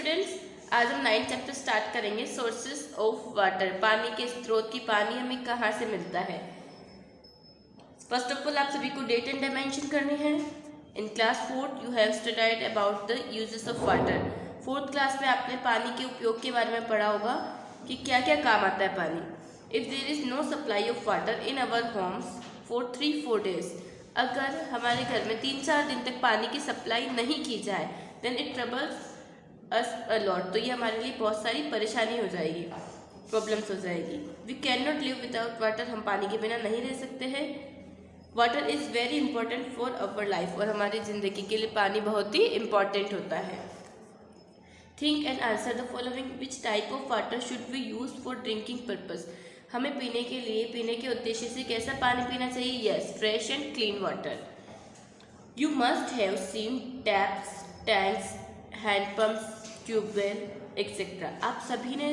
Students, आज हम 9th chapter start करेंगे सोर्सेस ऑफ वाटर। पानी के स्रोत की पानी हमें कहाँ से मिलता है। फर्स्ट ऑफ ऑल आप सभी को डेट एंड टाइम मेंशन करने हैं। In class 4 you have studied about the uses of water. 4th class में आपने पानी के उपयोग के बारे में पढ़ा होगा कि क्या क्या काम आता है पानी। If there is no supply of water in our homes for 3-4 days, अगर हमारे घर में 3-4 दिन तक पानी की सप्लाई नहीं की जाए then it troubles us a lot, तो ये हमारे लिए बहुत सारी परेशानी हो जाएगी, प्रॉब्लम्स हो जाएगी। We can not live without water, हम पानी के बिना नहीं रह सकते हैं। Water is very important for our life, और हमारी ज़िंदगी के लिए पानी बहुत ही इम्पॉर्टेंट होता है। Think and answer the following, which type of water should we use for drinking purpose. हमें पीने के लिए, पीने के उद्देश्य से कैसा पानी पीना चाहिए। Yes, fresh and clean water. You must have seen taps, tanks, hand pumps, tube well etcetera. आप सभी ने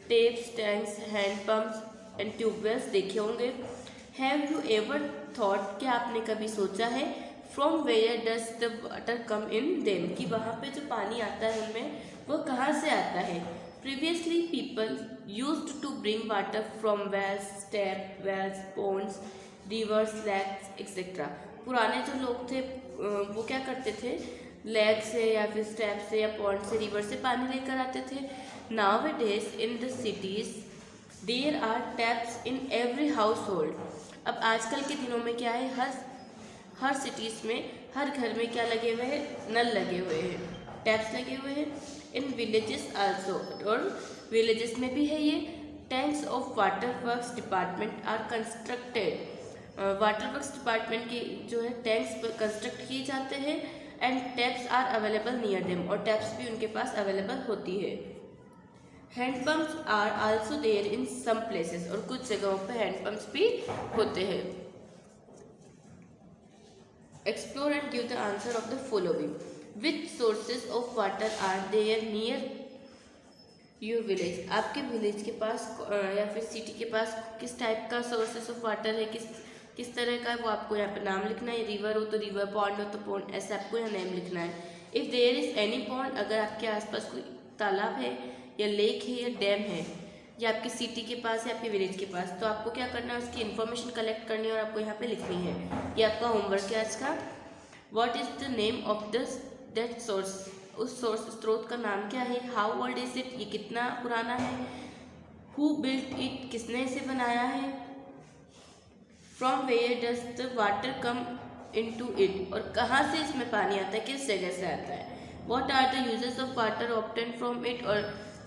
taps, tanks, hand pumps and tube wells देखे होंगे। हैव यू एवर थॉट, क्या आपने कभी सोचा है, from where does the water come in them, कि वहाँ पे जो पानी आता है उनमें वो कहाँ से आता है। Previously people used to bring water from wells, tap wells, ponds, rivers, lakes etcetera. पुराने जो लोग थे वो क्या करते थे, लेक से या फिर स्टैप से या पॉन्ड से, रिवर से पानी लेकर आते थे। Now it is in the cities there are taps in every household. अब आजकल के दिनों में क्या है, हर सिटीज़ में, हर घर में क्या लगे हुए हैं, नल लगे हुए हैं, टैप्स लगे हुए हैं। इन विलेजेस आल्सो, और विलेजेस में भी है ये। Tanks of water works department are constructed. Water works department के जो है टैंक्स कंस्ट्रक्ट किए जाते हैं। And taps are available near them, और टैप्स भी उनके पास अवेलेबल होती है। Hand pumps are also there in some places, और कुछ जगहों पे हैंडपम्प्स भी होते हैं। Explore and give the answer of the following, which sources of water are there near your village. आपके विलेज के पास या फिर सिटी के पास किस टाइप का सोर्सेज ऑफ वाटर है, किस तरह का है, वो आपको यहाँ पे नाम लिखना है। रिवर हो तो रिवर, पॉन्ड हो तो पॉन्ड, ऐसे आपको यहाँ नेम लिखना है। If there is any pond, अगर आपके आसपास कोई तालाब है या लेक है या डैम है, या आपकी सिटी के पास है, आपके विलेज के पास, तो आपको क्या करना है, उसकी इन्फॉर्मेशन कलेक्ट करनी है और आपको यहाँ पे लिखनी है। ये आपका होमवर्क है आज का। What is the name of that source, उस सोर्स स्रोत का नाम क्या है। हाउ ओल्ड इज इट, ये कितना पुराना है। हु बिल्ट इट, किसने इसे बनाया है। From where does the water come into it, और कहाँ से इसमें पानी आता है, किस जगह से आता है। What are the uses of water obtain from it, और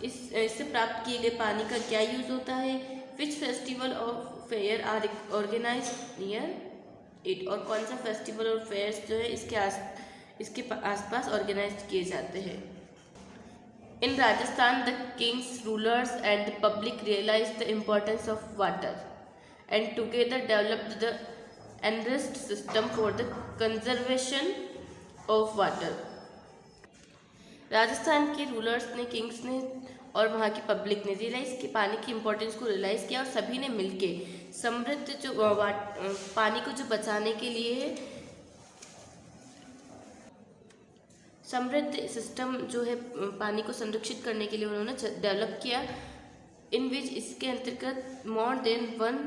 इससे प्राप्त किए गए पानी का क्या यूज़ होता है। विच फेस्टिवल और fair are organise near it, और कौन सा फेस्टिवल और फेयर्स जो है इसके आसपास ऑर्गेनाइज किए जाते हैं। In Rajasthan the kings, rulers and the public realise the importance of water and together developed the enriched system for the conservation of water। Rajasthan के रूलर्स ने, किंग्स ने और वहाँ की पब्लिक ने रियलाइज़ कि पानी की इम्पोर्टेंस को रियलाइज़ किया, और सभी ने मिलके समृद्ध जो पानी को जो बचाने के लिए समृद्ध सिस्टम जो है पानी को संरक्षित करने के लिए उन्होंने डेवलप किया। इन विच, इसके अंतर्गत more than 1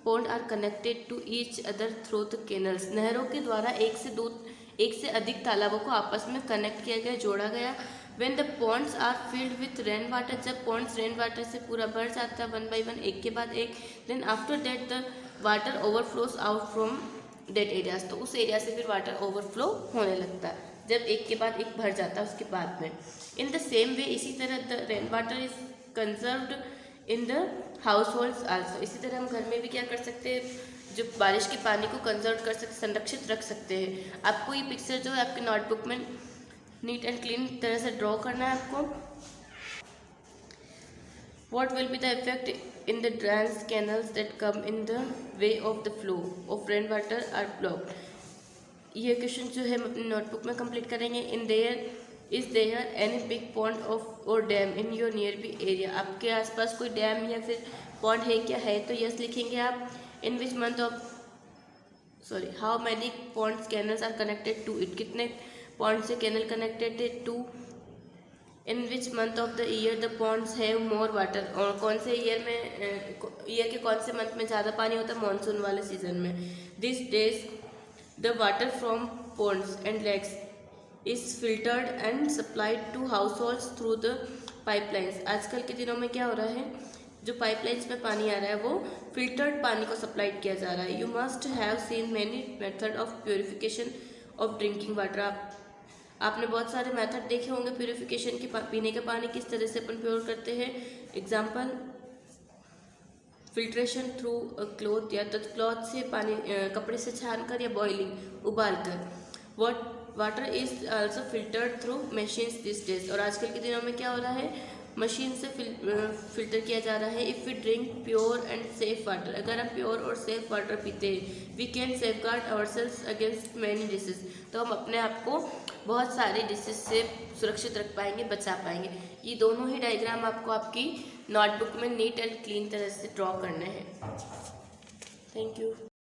pond are connected to each other through the canals. नहरों के द्वारा एक से अधिक तालाबों को आपस में कनेक्ट किया गया, जोड़ा गया। When the ponds are filled with rain water, जब पॉन्ड्स रेन वाटर से पूरा भर जाता है 1 by 1, एक के बाद एक, then after that the water overflows out from that areas, तो उस एरिया से फिर वाटर ओवरफ्लो होने लगता है जब एक के बाद एक भर जाता है उसके बाद में। इन द सेम वे, इसी तरह the rain water is conserved in the house holds also. इसी तरह हम घर में भी क्या कर सकते हैं, जो बारिश के पानी को कंजर्व कर सकते, संरक्षित रख सकते हैं। आपको ये पिक्चर जो है आपके नोटबुक में नीट एंड क्लीन तरह से ड्रॉ करना है आपको। What will be the effect in the drains, canals that come in the way of the flow of rain water are blocked. ये क्वेश्चन जो है हम अपनी नोटबुक में कंप्लीट करेंगे। In there is there any big pond of or dam in your nearby area, आपके आसपास कोई डैम या फिर पॉन्ड है क्या, है तो यस लिखेंगे आप। In which month of, how many ponds canals are connected to it, कितने पॉन्ड से कैनल कनेक्टेड है to in which month of the year the ponds have more water, और कौन से ईयर के कौन से मंथ में ज़्यादा पानी होता है, मानसून वाले सीजन में. This days the water from ponds and lakes is filtered and supplied to household through the pipelines. आजकल के दिनों में क्या हो रहा है, जो पाइपलाइंस में पानी आ रहा है वो फिल्टर्ड पानी को सप्लाइड किया जा रहा है. You must have seen many method of purification of drinking water. आपने बहुत सारे मेथड देखे होंगे प्योरिफिकेशन के, पीने के पानी किस तरह से अपन प्योर करते हैं. एग्जाम्पल, फिल्ट्रेशन थ्रू क्लॉथ, या तो क्लॉथ से पानी कपड़े से छान कर, या बॉइलिंग उबाल कर. Water is also filtered through machines this days. और आजकल के दिनों में क्या हो रहा है, मशीन से फिल्टर किया जा रहा है. If we drink pure and safe water, अगर हम प्योर और सेफ वाटर पीते हैं, we can safeguard our selves against many disease, तो हम अपने आप को बहुत सारी डिसीज से सुरक्षित रख पाएंगे, बचा पाएंगे. ये दोनों ही डायग्राम आपको आपकी नोटबुक में नीट एंड क्लीन तरह से ड्रॉ करने हैं. Thank you.